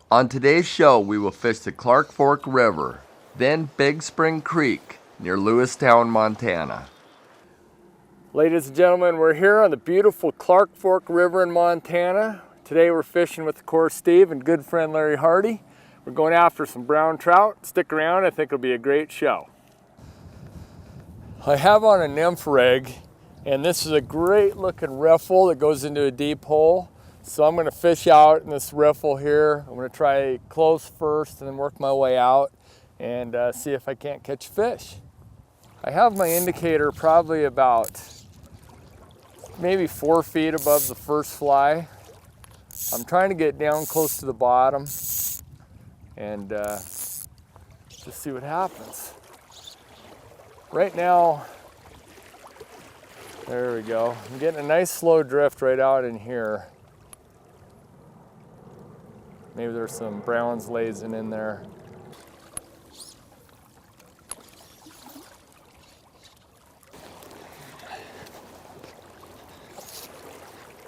On today's show, we will fish the Clark Fork River, then Big Spring Creek near Lewistown, Montana. Ladies and gentlemen, we're here on the beautiful Clark Fork River in Montana. Today we're fishing with, of course, Steve and good friend Larry Hardy. We're going after some brown trout. Stick around, I think it'll be a great show. I have on a nymph rig, and this is a great looking riffle that goes into a deep hole. So I'm going to fish out in this riffle here. I'm going to try close first and then work my way out and see if I can't catch fish. I have my indicator probably about maybe 4 feet above the first fly. I'm trying to get down close to the bottom and just see what happens. Right now, there we go. I'm getting a nice slow drift right out in here. Maybe there's some browns lazing in there.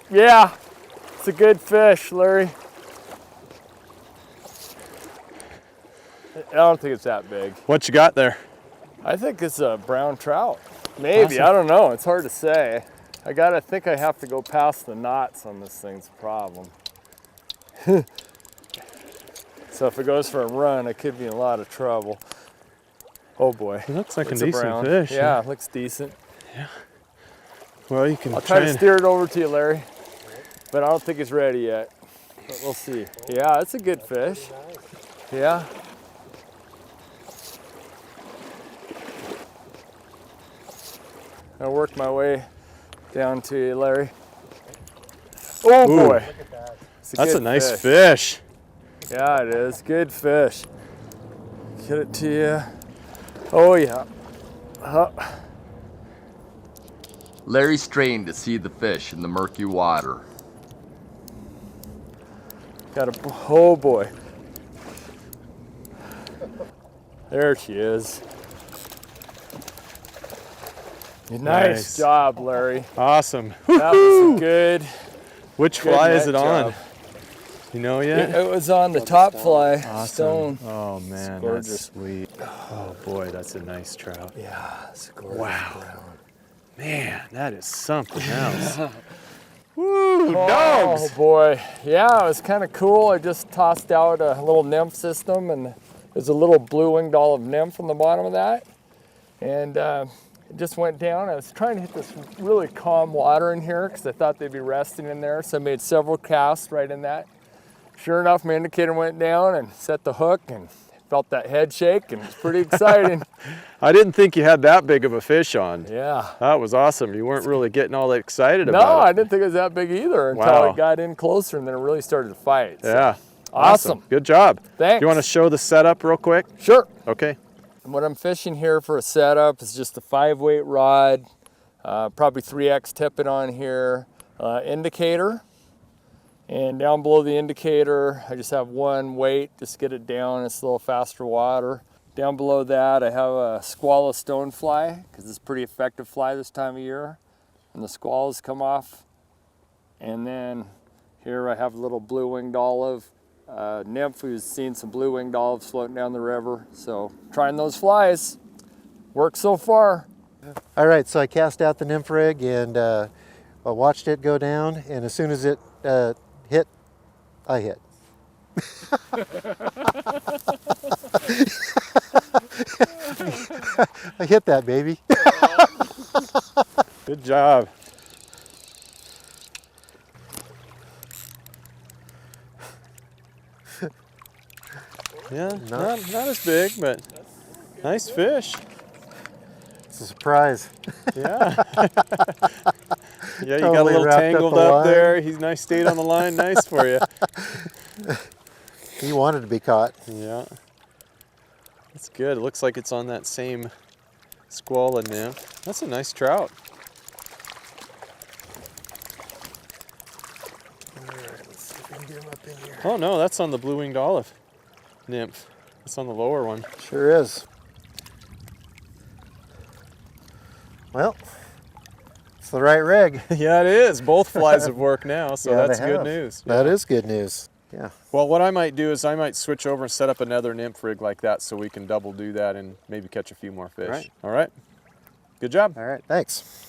Yeah, it's a good fish, Larry. I don't think it's that big. What you got there? I think it's a brown trout. Maybe, Awesome. I don't know. It's hard to say. I think I have to go past the knots on this thing's a problem. So if it goes for a run, I could be in a lot of trouble. Oh boy. It looks like it's a decent brown fish. Yeah, it looks decent. Yeah. Well, you can I'll try to steer it over to you, Larry. But I don't think it's ready yet. But we'll see. Yeah, it's a good fish. Yeah. I'll work my way down to you, Larry. Oh Ooh. boy. That's a nice fish. Yeah, it is. Good fish. Get it to you. Oh yeah. Larry strained to see the fish in the murky water. Got a, oh boy. There she is. Nice job, Larry. Awesome. That was good. Which fly is it net on? job. You know yet? It was on the top fly. Awesome. Stone. Oh man, gorgeous. that's sweet. Oh boy, that's a nice trout. Yeah, it's gorgeous. Wow. Brown. Man, that is something else. Woo, Oh dogs! boy, yeah, it was kind of cool. I just tossed out a little nymph system, and there's a little blue-winged olive nymph on the bottom of that, and it just went down. I was trying to hit this really calm water in here because I thought they'd be resting in there, so I made several casts right in that. Sure enough, my indicator went down and set the hook and felt that head shake, and it's pretty exciting. I didn't think you had that big of a fish on. Yeah. That was awesome. You weren't really getting all excited No, about it. I didn't think it was that big either until Wow. it got in closer, and then it really started to fight. So. Yeah. Awesome. Good job. Thanks. Do you want to show the setup real quick? Sure. Okay. What I'm fishing here for a setup is just a 5-weight rod, probably 3X tippet on here, indicator, and down below the indicator I just have one weight, just get it down. It's a little faster water. Down below that I have a squall stonefly because it's a pretty effective fly this time of year, and the squalls come off. And then here I have a little blue-winged olive nymph who's seen some blue-winged olives floating down the river. So trying those flies. Worked so far. All right, so I cast out the nymph rig and I watched it go down, and as soon as it hit, I hit. I hit that baby. Good job. Yeah, not as big, but nice fish. It's a surprise. Yeah. Yeah, you got a Totally little wrapped up tangled the up line. there. He's nice, stayed on the line. Nice for you. He wanted to be caught. Yeah. That's good. It looks like it's on that same squall nymph. That's a nice trout. All right, let's see if we can get him up in here. Oh no, that's on the blue-winged olive nymph. It's on the lower one. Sure is. Well, it's the right rig. Yeah, it is. Both flies have worked now, so Yeah, that's they good have. news. That Yeah. is good news. Yeah. Well, what I might do is I might switch over and set up another nymph rig like that so we can double do that and maybe catch a few more fish. Right. All right? Good job. All right, thanks.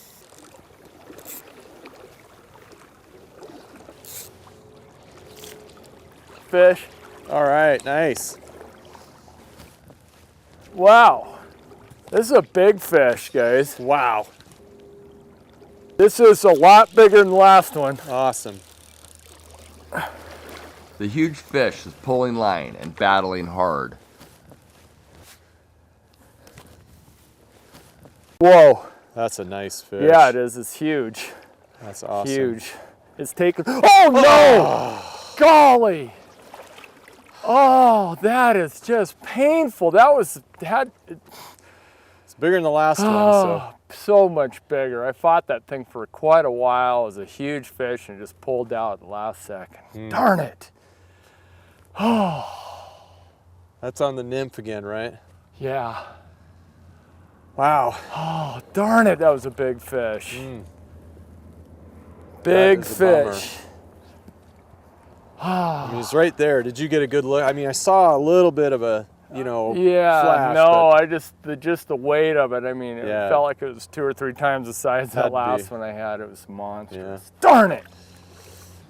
Fish. All right, nice. Wow. This is a big fish, guys. Wow. This is a lot bigger than the last one. Awesome. The huge fish is pulling line and battling hard. Whoa. That's a nice fish. Yeah, it is. It's huge. That's awesome. Huge. It's taken. Oh no! Golly! Oh, that is just painful. That was It's bigger than the last one, so much bigger. I fought that thing for quite a while. It was a huge fish and just pulled out at the last second. Darn it! That's on the nymph again, right? Yeah. Wow. Oh, darn it! That was a big fish. That Big is a bummer. fish. I mean, it's right there. Did you get a good look? I mean, I saw a little bit of a, you know, Yeah, flash, no, but I just the weight of it. I mean, it Yeah. felt like it was 2 or 3 times the size of Had that to last be. one I had. It was monstrous. Yeah. Darn it!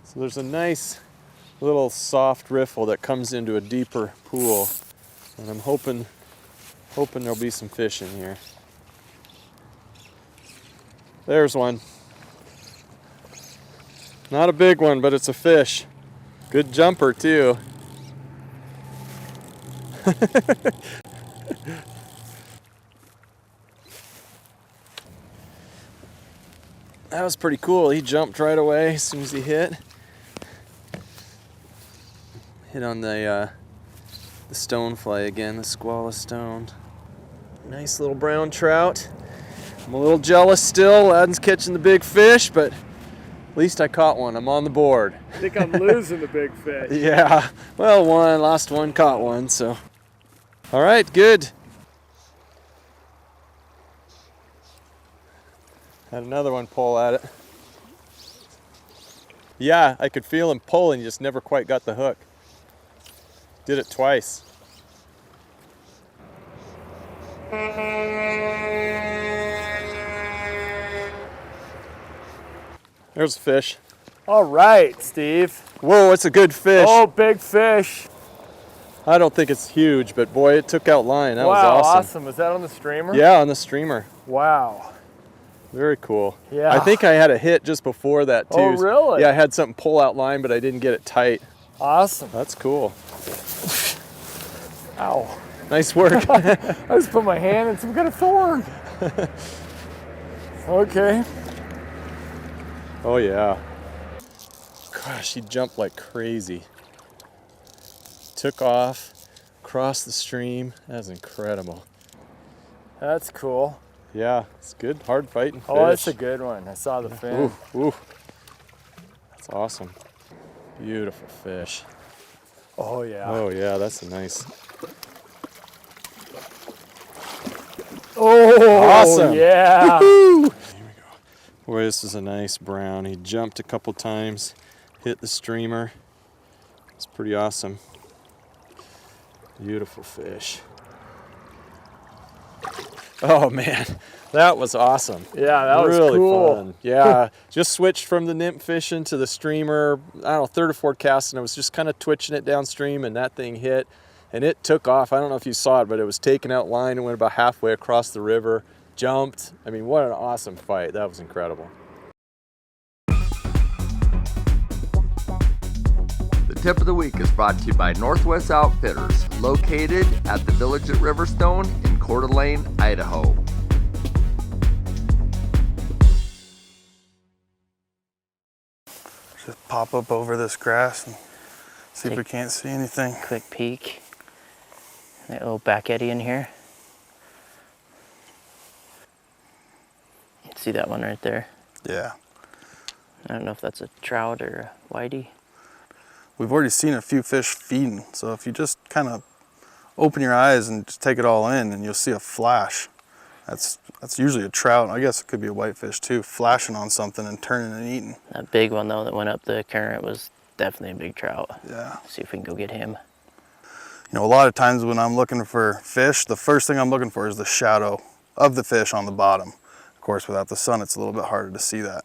So there's a nice little soft riffle that comes into a deeper pool, and I'm hoping there'll be some fish in here. There's one. Not a big one, but it's a fish. Good jumper too. That was pretty cool. He jumped right away as soon as he hit. Hit on the stonefly again, the squala stone. Nice little brown trout. I'm a little jealous still. Ladin's catching the big fish, but at least I caught one. I'm on the board. I think I'm losing the big fish. Yeah, well, lost one, caught one, so. All right, good. Had another one pull at it. Yeah, I could feel him pulling, he just never quite got the hook. Did it twice. There's a fish. All right, Steve. Whoa, it's a good fish. Oh, big fish. I don't think it's huge, but boy, it took out line. That was Wow, awesome. awesome. Was that on the streamer? Yeah, on the streamer. Wow. Very cool. Yeah. I think I had a hit just before that too. Oh, really? Yeah, I had something pull out line, but I didn't get it tight. Awesome. That's cool. Ow. Nice work. I just put my hand in some kind of thorn. Okay. Oh yeah. Gosh, he jumped like crazy. Took off, crossed the stream. That was incredible. That's cool. Yeah, it's good, hard fighting fish. Oh, that's a good one. I saw the fin. Ooh, ooh. That's awesome. Beautiful fish. Oh, yeah. Oh yeah, that's a nice. Oh, Awesome. yeah. Boy, this is a nice brown. He jumped a couple times, hit the streamer. It's pretty awesome. Beautiful fish. Oh man, that was awesome. Yeah, that was really cool. fun. Yeah, just switched from the nymph fishing to the streamer. I don't know, third or fourth cast, and I was just kind of twitching it downstream, and that thing hit, and it took off. I don't know if you saw it, but it was taking out line and went about halfway across the river, jumped. I mean, what an awesome fight. That was incredible. The tip of the week is brought to you by Northwest Outfitters, located at the Village at Riverstone in Coeur d'Alene, Idaho. Just pop up over this grass and see if we can't see anything. Quick peek. That little back eddy in here. You see that one right there? Yeah. I don't know if that's a trout or a whitey. We've already seen a few fish feeding, so if you just kind of open your eyes and just take it all in, and you'll see a flash. That's usually a trout. I guess it could be a whitefish too, flashing on something and turning and eating. That big one though that went up the current was definitely a big trout. Yeah. See if we can go get him. You know, a lot of times when I'm looking for fish, the first thing I'm looking for is the shadow of the fish on the bottom. Of course, without the sun, it's a little bit harder to see that.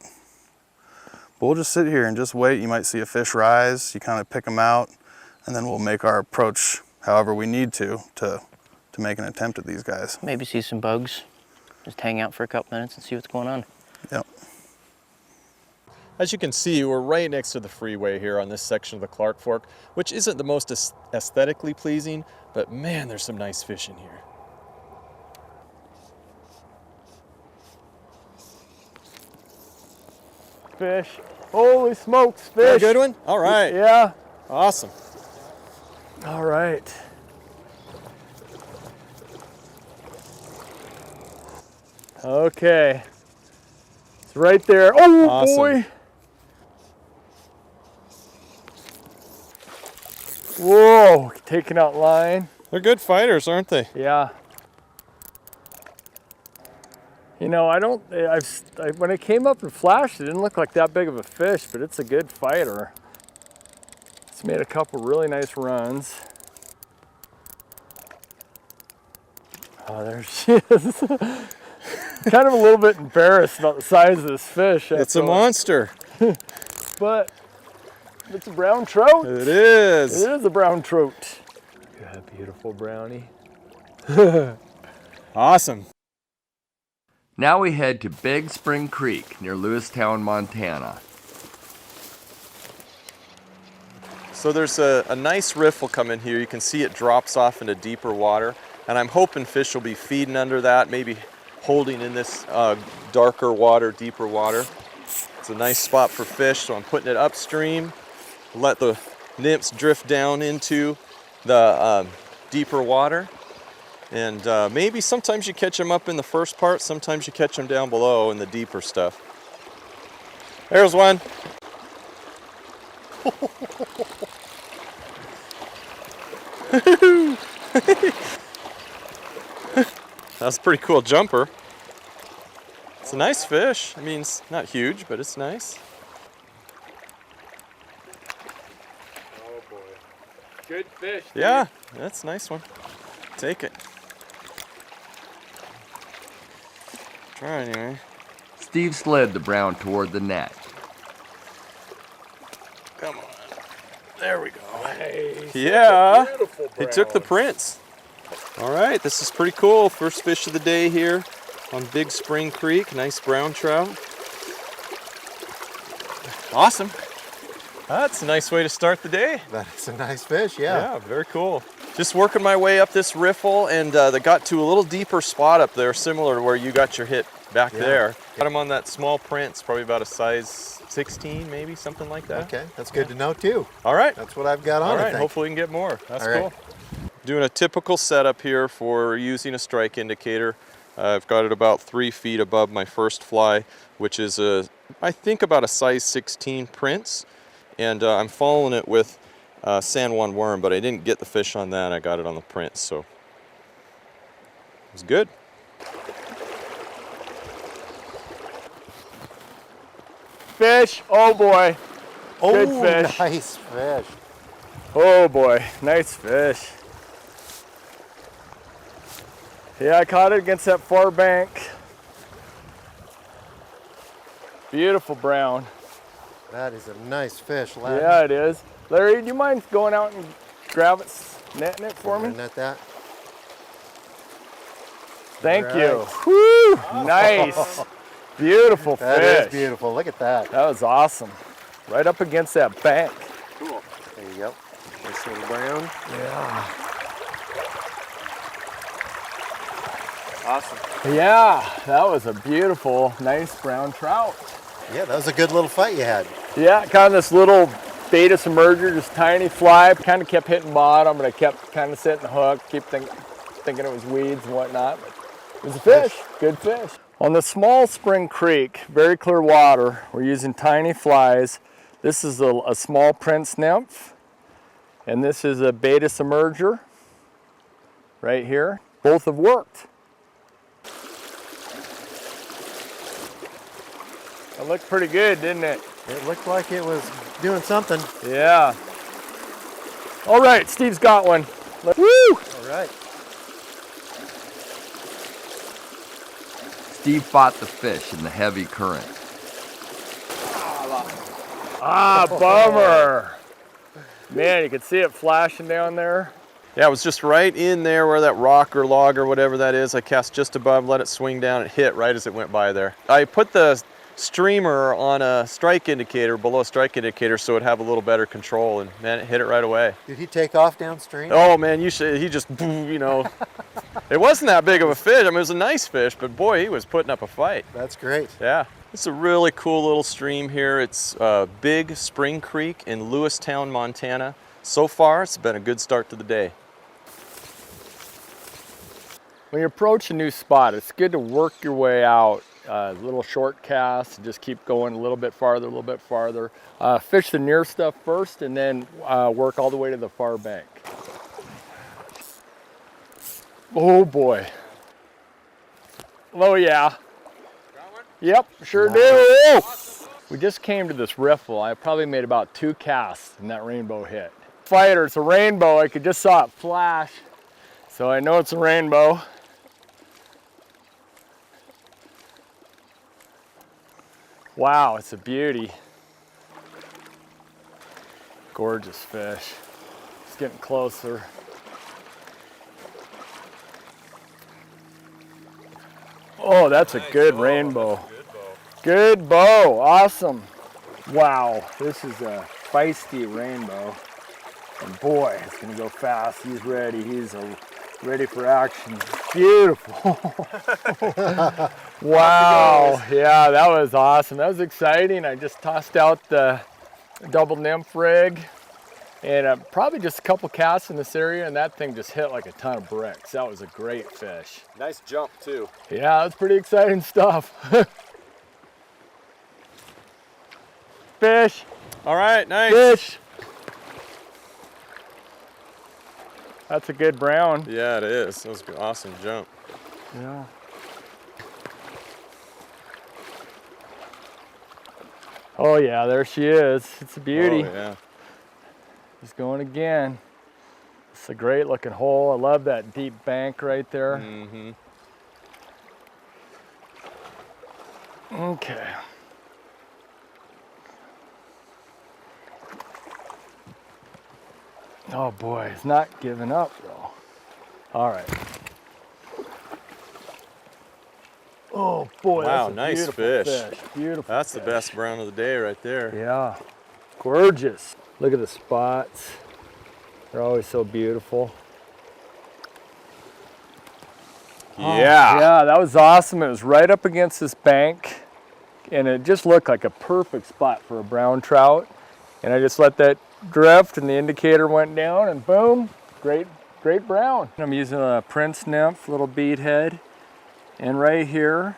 But we'll just sit here and just wait. You might see a fish rise, you kind of pick them out, and then we'll make our approach however we need to make an attempt at these guys. Maybe see some bugs. Just hang out for a couple minutes and see what's going on. Yep. As you can see, we're right next to the freeway here on this section of the Clark Fork, which isn't the most aesthetically pleasing, but man, there's some nice fish in here. Fish. Holy smokes, Got a fish. good one? All right. Yeah. Awesome. All right. Okay. It's right there. Oh, Awesome. boy. Whoa, taking out line. They're good fighters, aren't they? Yeah. You know, when it came up and flashed, it didn't look like that big of a fish, but it's a good fighter. It's made a couple really nice runs. Oh, there she is. Kind of a little bit embarrassed about the size of this fish. It's a monster. But it's a brown trout. It is. It is a brown trout. Yeah, beautiful brownie. Awesome. Now we head to Big Spring Creek near Lewistown, Montana. So there's a nice riffle coming here. You can see it drops off into deeper water, and I'm hoping fish will be feeding under that, maybe holding in this darker water, deeper water. It's a nice spot for fish, so I'm putting it upstream, let the nymphs drift down into the deeper water. And maybe sometimes you catch them up in the first part, sometimes you catch them down below in the deeper stuff. There's one. That's a pretty cool jumper. It's a nice fish. I mean, it's not huge, but it's nice. Oh boy. Good fish. Dude. Yeah, that's a nice one. Take it. Try anyway. Steve slid the brown toward the net. Come on. There we go. Nice. Yeah. Beautiful He brown. took the prints. All right, this is pretty cool. First fish of the day here on Big Spring Creek. Nice brown trout. Awesome. That's a nice way to start the day. That's a nice fish, yeah. Yeah, very cool. Just working my way up this riffle, and they got to a little deeper spot up there, similar to where you got your hit back there. Got him on that small print. It's probably about a size 16, maybe, something like that. Okay, that's good to know too. All right. That's what I've got on. All I right, think. hopefully we can get more. That's All right. cool. Doing a typical setup here for using a strike indicator. I've got it about 3 feet above my first fly, which is I think about a size 16 prints. And I'm following it with San Juan worm, but I didn't get the fish on that. I got it on the prints, so it's good. Fish. Oh boy. Oh, Good fish. nice fish. Oh boy. Nice fish. Yeah, I caught it against that far bank. Beautiful brown. That is a nice fish, Ladin. Yeah, it is. Larry, do you mind going out and grab it, netting it for me? Net that. Thank All you. right. Woo! Nice. Beautiful fish. That is beautiful. Look at that. That was awesome. Right up against that bank. Cool. There you go. Nice little brown. Yeah. Awesome. Yeah, that was a beautiful, nice brown trout. Yeah, that was a good little fight you had. Yeah, kind of this little beta submerger, just tiny fly. Kind of kept hitting bottom, but I kept kind of setting the hook, keep thinking it was weeds and whatnot. But it was a fish, good fish. On the small Spring Creek, very clear water, we're using tiny flies. This is a small Prince nymph, and this is a beta submerger right here. Both have worked. It looked pretty good, didn't it? It looked like it was doing something. Yeah. All right, Steve's got one. Woo! All right. Steve fought the fish in the heavy current. Ah, bummer. Man, you can see it flashing down there. Yeah, it was just right in there where that rock or log or whatever that is. I cast just above, let it swing down, it hit right as it went by there. I put the streamer on a strike indicator, below a strike indicator, so it'd have a little better control, and man, it hit it right away. Did he take off downstream? Oh man, he just, you know, it wasn't that big of a fish. I mean, it was a nice fish, but boy, he was putting up a fight. That's great. Yeah. It's a really cool little stream here. It's Big Spring Creek in Lewistown, Montana. So far, it's been a good start to the day. When you approach a new spot, it's good to work your way out. Little short casts, just keep going a little bit farther, a little bit farther. Fish the near stuff first and then work all the way to the far bank. Oh boy. Oh yeah. Got one? Yep, sure do. We just came to this riffle. I probably made about 2 casts and that rainbow hit. Fighter, it's a rainbow. I just saw it flash. So I know it's a rainbow. Wow, it's a beauty. Gorgeous fish. It's getting closer. Oh, that's a good rainbow. Good bow, awesome. Wow, this is a feisty rainbow. And boy, it's gonna go fast. He's ready, ready for action. Beautiful. Wow, yeah, that was awesome. That was exciting. I just tossed out the double nymph rig and probably just a couple casts in this area, and that thing just hit like a ton of bricks. That was a great fish. Nice jump too. Yeah, that's pretty exciting stuff. Fish. All right, nice. Fish. That's a good brown. Yeah, it is. That was an awesome jump. Yeah. Oh yeah, there she is. It's a beauty. Oh, yeah. He's going again. It's a great looking hole. I love that deep bank right there. Mm-hmm. Okay. Oh boy, he's not giving up though. All right. Oh boy, Wow, that's a nice beautiful fish. Beautiful. That's fish. the best brown of the day right there. Yeah, gorgeous. Look at the spots. They're always so beautiful. Yeah. Oh, yeah, that was awesome. It was right up against this bank and it just looked like a perfect spot for a brown trout. And I just let that drift and the indicator went down and boom, great brown. I'm using a Prince nymph, little bead head. And right here,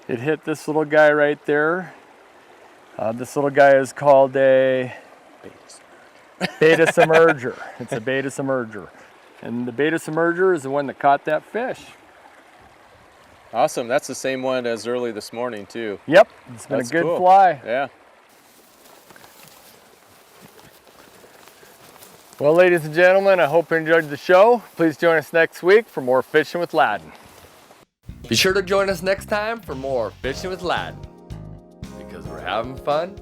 it hit this little guy right there. This little guy is called a beta submerger. It's a beta submerger. And the beta submerger is the one that caught that fish. Awesome. That's the same one as early this morning too. Yep, it's been That's a good cool. fly. Yeah. Well, ladies and gentlemen, I hope you enjoyed the show. Please join us next week for more Fishing with Ladin. Be sure to join us next time for more Fishing with Ladin, because we're having fun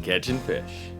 catching fish.